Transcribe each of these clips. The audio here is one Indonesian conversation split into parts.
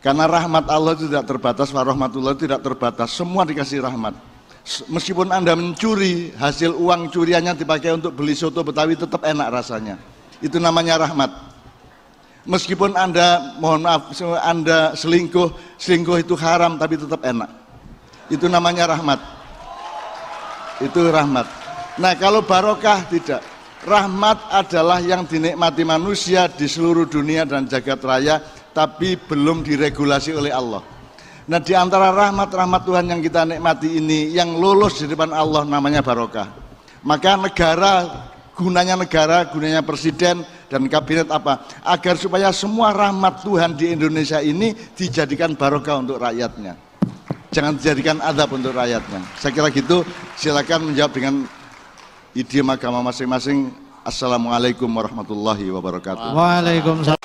Karena rahmat Allah itu tidak terbatas, warahmatullah tidak terbatas, semua dikasih rahmat. Meskipun Anda mencuri, hasil uang curiannya dipakai untuk beli soto Betawi, tetap enak rasanya. Itu namanya rahmat. Meskipun Anda, mohon maaf, Anda selingkuh itu haram tapi tetap enak. Itu namanya rahmat. Itu rahmat. Nah, kalau barokah tidak. Rahmat adalah yang dinikmati manusia di seluruh dunia dan jagat raya, tapi belum diregulasi oleh Allah. Nah, di antara rahmat-rahmat Tuhan yang kita nikmati ini, yang lolos di depan Allah namanya barokah. Maka gunanya presiden dan kabinet apa? Agar supaya semua rahmat Tuhan di Indonesia ini dijadikan barokah untuk rakyatnya. Jangan dijadikan azab untuk rakyatnya. Saya kira gitu. Silakan menjawab dengan idiom agama masing-masing. Assalamualaikum warahmatullahi wabarakatuh. Waalaikumsalam.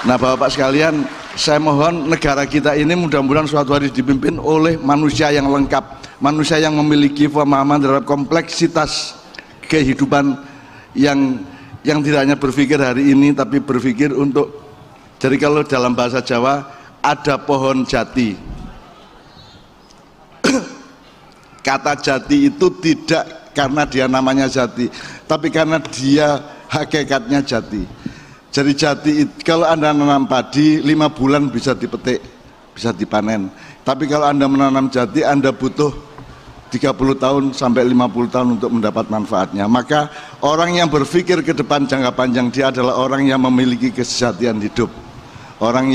Nah, Bapak sekalian, saya mohon negara kita ini mudah-mudahan suatu hari dipimpin oleh manusia yang lengkap, manusia yang memiliki pemahaman terhadap kompleksitas kehidupan yang tidak hanya berpikir hari ini tapi berpikir untuk, jadi kalau dalam bahasa Jawa ada pohon jati. Kata jati itu tidak karena dia namanya jati, tapi karena dia hakikatnya jati. Jadi jati, kalau Anda menanam padi 5 bulan bisa dipetik, bisa dipanen. Tapi kalau Anda menanam jati, Anda butuh 30 tahun sampai 50 tahun untuk mendapat manfaatnya. Maka orang yang berpikir ke depan jangka panjang, dia adalah orang yang memiliki kesejatian hidup. Orang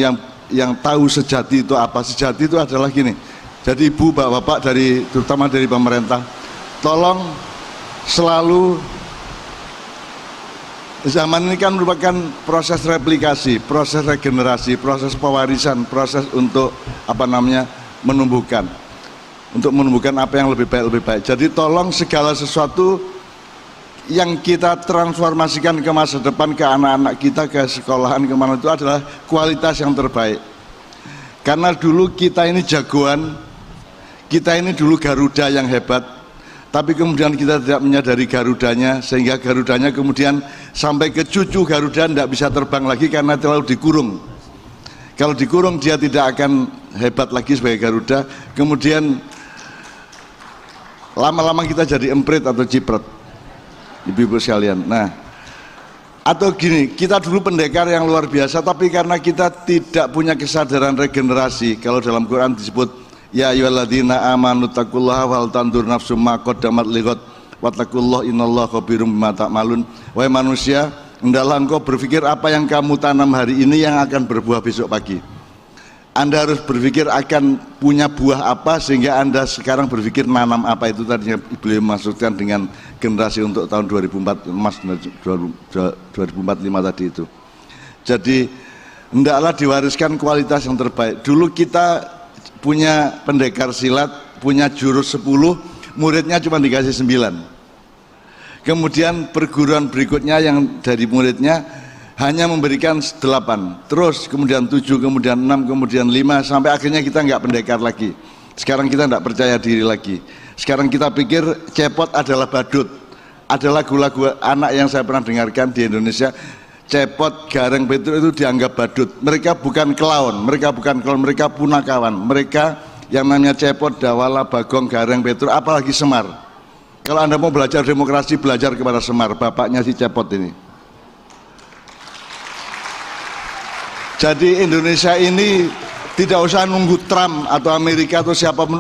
yang tahu sejati itu apa. Sejati itu adalah gini. Jadi ibu, bapak, terutama dari pemerintah, tolong selalu, zaman ini kan merupakan proses replikasi, proses regenerasi, proses pewarisan, proses untuk menumbuhkan apa yang lebih baik. Jadi tolong segala sesuatu yang kita transformasikan ke masa depan, ke anak-anak kita, ke sekolahan, kemana, itu adalah kualitas yang terbaik. Karena dulu kita ini jagoan, kita ini dulu Garuda yang hebat, tapi kemudian kita tidak menyadari Garudanya, sehingga Garudanya kemudian sampai ke cucu Garuda tidak bisa terbang lagi karena terlalu dikurung. Kalau dikurung dia tidak akan hebat lagi sebagai Garuda. Kemudian lama-lama kita jadi emprit atau cipret, ibu-ibu sekalian. Nah, atau gini, kita dulu pendekar yang luar biasa, tapi karena kita tidak punya kesadaran regenerasi, kalau dalam Quran disebut ya ayyuhalladzina amanu taqullaha wal tandur nafsum ma qaddamat lighad wattaqullaha innallaha khabirum bima ta'malun. Wahai manusia, hendaklah engkau berpikir apa yang kamu tanam hari ini yang akan berbuah besok pagi. Anda harus berpikir akan punya buah apa, sehingga Anda sekarang berpikir nanam apa. Itu tadinya beliau maksudkan dengan generasi untuk tahun 2045 tadi itu. Jadi hendaklah diwariskan kualitas yang terbaik. Dulu kita punya pendekar silat, punya jurus 10, muridnya cuma dikasih 9. Kemudian perguruan berikutnya yang dari muridnya hanya memberikan 8, terus kemudian 7, kemudian 6, kemudian 5, sampai akhirnya kita nggak pendekar lagi. Sekarang kita nggak percaya diri lagi. Sekarang kita pikir cepot adalah badut. Ada lagu-lagu anak yang saya pernah dengarkan di Indonesia, Cepot, Gareng Petruk itu dianggap badut. Mereka bukan clown, mereka punakawan. Mereka yang namanya Cepot, Dawala, Bagong, Gareng Petruk, apalagi Semar. Kalau Anda mau belajar demokrasi, belajar kepada Semar, bapaknya si Cepot ini. Jadi Indonesia ini tidak usah nunggu Trump atau Amerika atau siapapun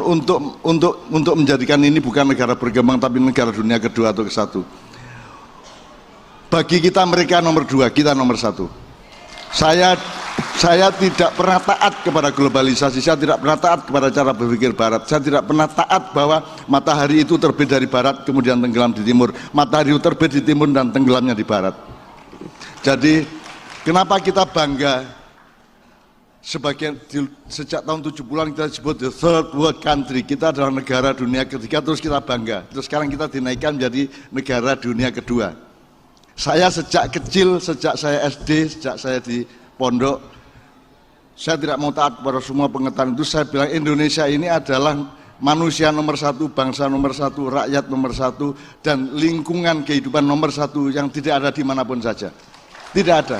untuk menjadikan ini bukan negara berkembang tapi negara dunia kedua atau ke-1. Bagi kita mereka nomor 2, kita nomor 1. Saya tidak pernah taat kepada globalisasi, saya tidak pernah taat kepada cara berpikir barat, saya tidak pernah taat bahwa matahari itu terbit dari barat kemudian tenggelam di timur, matahari itu terbit di timur dan tenggelamnya di barat. Jadi kenapa kita bangga? Sejak tahun 70-an kita disebut the third world country, kita adalah negara dunia ketiga, terus kita bangga, terus sekarang kita dinaikkan menjadi negara dunia kedua. Saya sejak kecil, sejak saya SD, sejak saya di pondok, saya tidak mau taat pada semua pengetahuan itu. Saya bilang Indonesia ini adalah manusia nomor 1, bangsa nomor 1, rakyat nomor 1, dan lingkungan kehidupan nomor 1 yang tidak ada dimanapun saja. Tidak ada.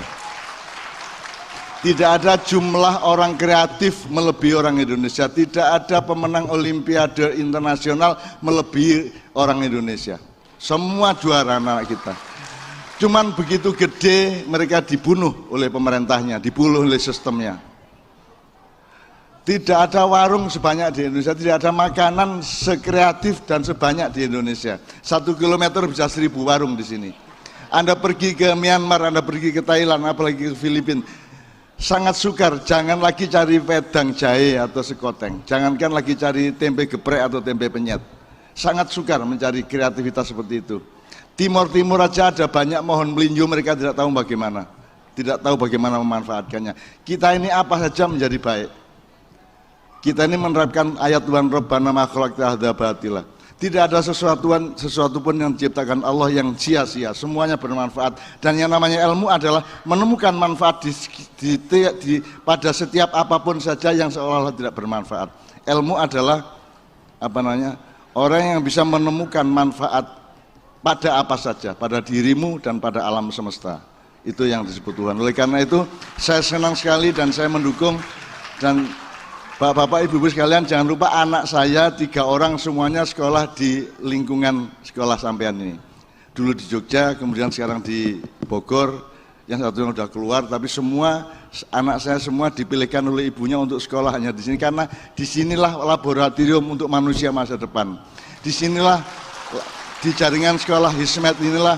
Tidak ada jumlah orang kreatif melebihi orang Indonesia. Tidak ada pemenang Olimpiade internasional melebihi orang Indonesia. Semua juara anak kita. Cuman begitu gede mereka dibunuh oleh pemerintahnya, dibunuh oleh sistemnya. Tidak ada warung sebanyak di Indonesia, tidak ada makanan sekreatif dan sebanyak di Indonesia. 1 kilometer bisa 1000 warung di sini. Anda pergi ke Myanmar, Anda pergi ke Thailand, apalagi ke Filipina, sangat sukar. Jangan lagi cari wedang jahe atau sekoteng. Jangankan lagi cari tempe geprek atau tempe penyet. Sangat sukar mencari kreativitas seperti itu. Timur aja ada banyak pohon melinjo, mereka tidak tahu bagaimana. Tidak tahu bagaimana memanfaatkannya. Kita ini apa saja menjadi baik. Kita ini menerapkan ayat Tuhan Rabbana ma khalaqta hadza batila. Tidak ada sesuatu pun yang diciptakan Allah yang sia-sia. Semuanya bermanfaat. Dan yang namanya ilmu adalah menemukan manfaat pada setiap apapun saja yang seolah-olah tidak bermanfaat. Ilmu adalah orang yang bisa menemukan manfaat pada apa saja, pada dirimu dan pada alam semesta. Itu yang disebut Tuhan. Oleh karena itu saya senang sekali dan saya mendukung. Dan Bapak-bapak, ibu-ibu sekalian, jangan lupa anak saya 3 orang semuanya sekolah di lingkungan sekolah sampean ini. Dulu di Jogja, kemudian sekarang di Bogor, yang satunya sudah keluar, tapi semua anak saya semua dipilihkan oleh ibunya untuk sekolah hanya di sini, karena disinilah laboratorium untuk manusia masa depan. Disinilah di jaringan sekolah Hismet inilah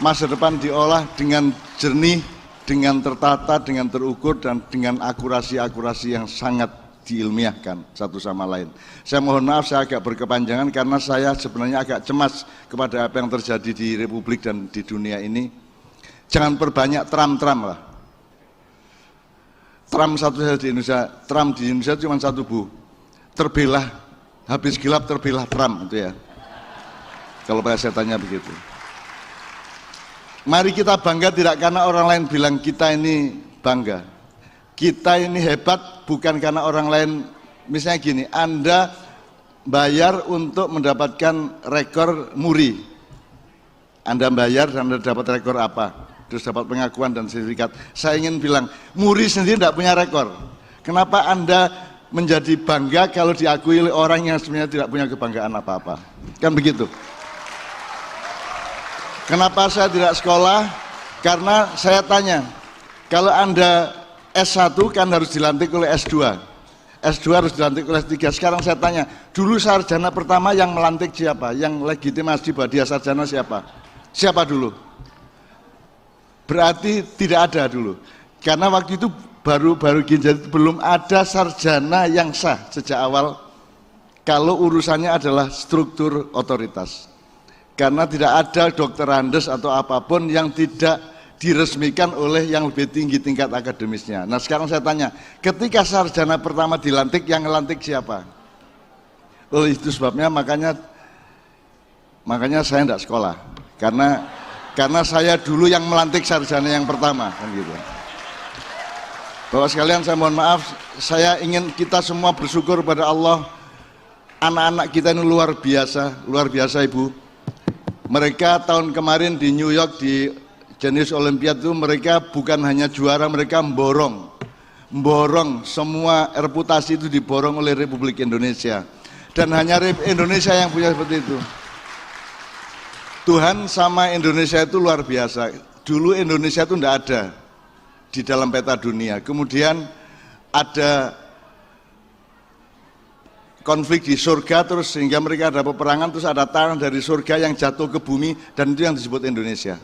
masa depan diolah dengan jernih, dengan tertata, dengan terukur, dan dengan akurasi-akurasi yang sangat diilmiahkan satu sama lain. Saya mohon maaf saya agak berkepanjangan karena saya sebenarnya agak cemas kepada apa yang terjadi di Republik dan di dunia ini. Jangan perbanyak tram-tram lah. Tram satu saja di Indonesia, tram di Indonesia cuma satu, Bu. Terbelah, habis gelap terbelah tram itu ya. Kalau saya tanya begitu. Mari kita bangga tidak karena orang lain bilang kita ini bangga. Kita ini hebat bukan karena orang lain, misalnya gini, Anda bayar untuk mendapatkan rekor muri. Anda bayar dan Anda dapat rekor apa? Terus dapat pengakuan dan sertifikat. Saya ingin bilang, muri sendiri tidak punya rekor. Kenapa Anda menjadi bangga kalau diakui oleh orang yang sebenarnya tidak punya kebanggaan apa-apa? Kan begitu. Kenapa saya tidak sekolah? Karena saya tanya, kalau Anda S1 kan harus dilantik oleh S2. S2 harus dilantik oleh S3. Sekarang saya tanya, dulu sarjana pertama yang melantik siapa? Yang legitimasi bahwa dia sarjana siapa? Siapa dulu? Berarti tidak ada dulu. Karena waktu itu baru gini, belum ada sarjana yang sah sejak awal kalau urusannya adalah struktur otoritas. Karena tidak ada dokter Andes atau apapun yang tidak diresmikan oleh yang lebih tinggi tingkat akademisnya. Nah sekarang saya tanya, ketika sarjana pertama dilantik, yang ngelantik siapa? Oleh itu sebabnya makanya saya tidak sekolah, karena saya dulu yang melantik sarjana yang pertama, kan gitu. Bapak sekalian, saya mohon maaf, saya ingin kita semua bersyukur pada Allah. Anak-anak kita ini luar biasa Ibu. Mereka tahun kemarin di New York di jenis Olimpiade itu mereka bukan hanya juara, mereka memborong semua reputasi itu diborong oleh Republik Indonesia, dan hanya Indonesia yang punya seperti itu. Tuhan sama Indonesia itu luar biasa. Dulu Indonesia itu tidak ada di dalam peta dunia, kemudian ada konflik di surga, terus sehingga mereka ada peperangan, terus ada tanah dari surga yang jatuh ke bumi, dan itu yang disebut Indonesia.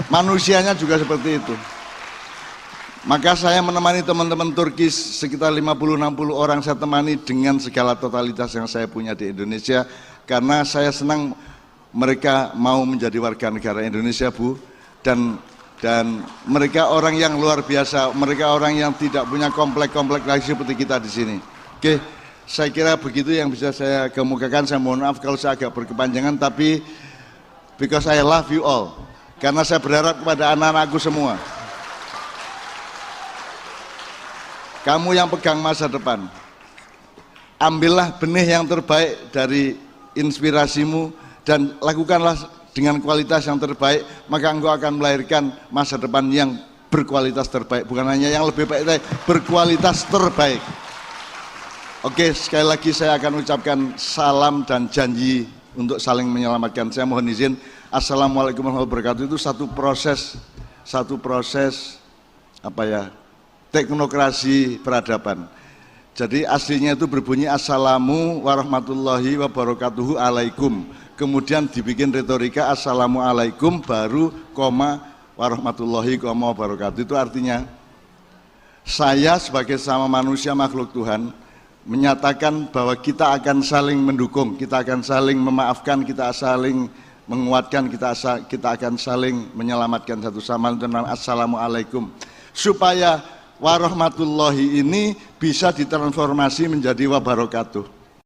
Manusianya juga seperti itu. Maka saya menemani teman-teman Turki sekitar 50-60 orang, saya temani dengan segala totalitas yang saya punya di Indonesia, karena saya senang mereka mau menjadi warga negara Indonesia, Bu, dan mereka orang yang luar biasa, mereka orang yang tidak punya komplek-komplek lagi seperti kita di sini. Oke, saya kira begitu yang bisa saya kemukakan. Saya mohon maaf kalau saya agak berkepanjangan, tapi because I love you all. Karena saya berharap kepada anak-anakku semua, kamu yang pegang masa depan, ambillah benih yang terbaik dari inspirasimu dan lakukanlah dengan kualitas yang terbaik, maka engkau akan melahirkan masa depan yang berkualitas terbaik, bukan hanya yang lebih baik, tapi berkualitas terbaik. Oke, sekali lagi saya akan ucapkan salam dan janji untuk saling menyelamatkan. Saya mohon izin. Assalamualaikum warahmatullahi wabarakatuh. Itu satu proses apa ya, teknokrasi peradaban. Jadi aslinya itu berbunyi assalamu warahmatullahi wabarakatuh alaikum. Kemudian dibikin retorika assalamualaikum baru koma warahmatullahi koma wabarakatuh. Itu artinya saya sebagai sama manusia makhluk Tuhan menyatakan bahwa kita akan saling mendukung, kita akan saling memaafkan, kita saling menguatkan, kita akan saling menyelamatkan satu sama lain dengan assalamualaikum, supaya warahmatullahi ini bisa ditransformasi menjadi wabarakatuh.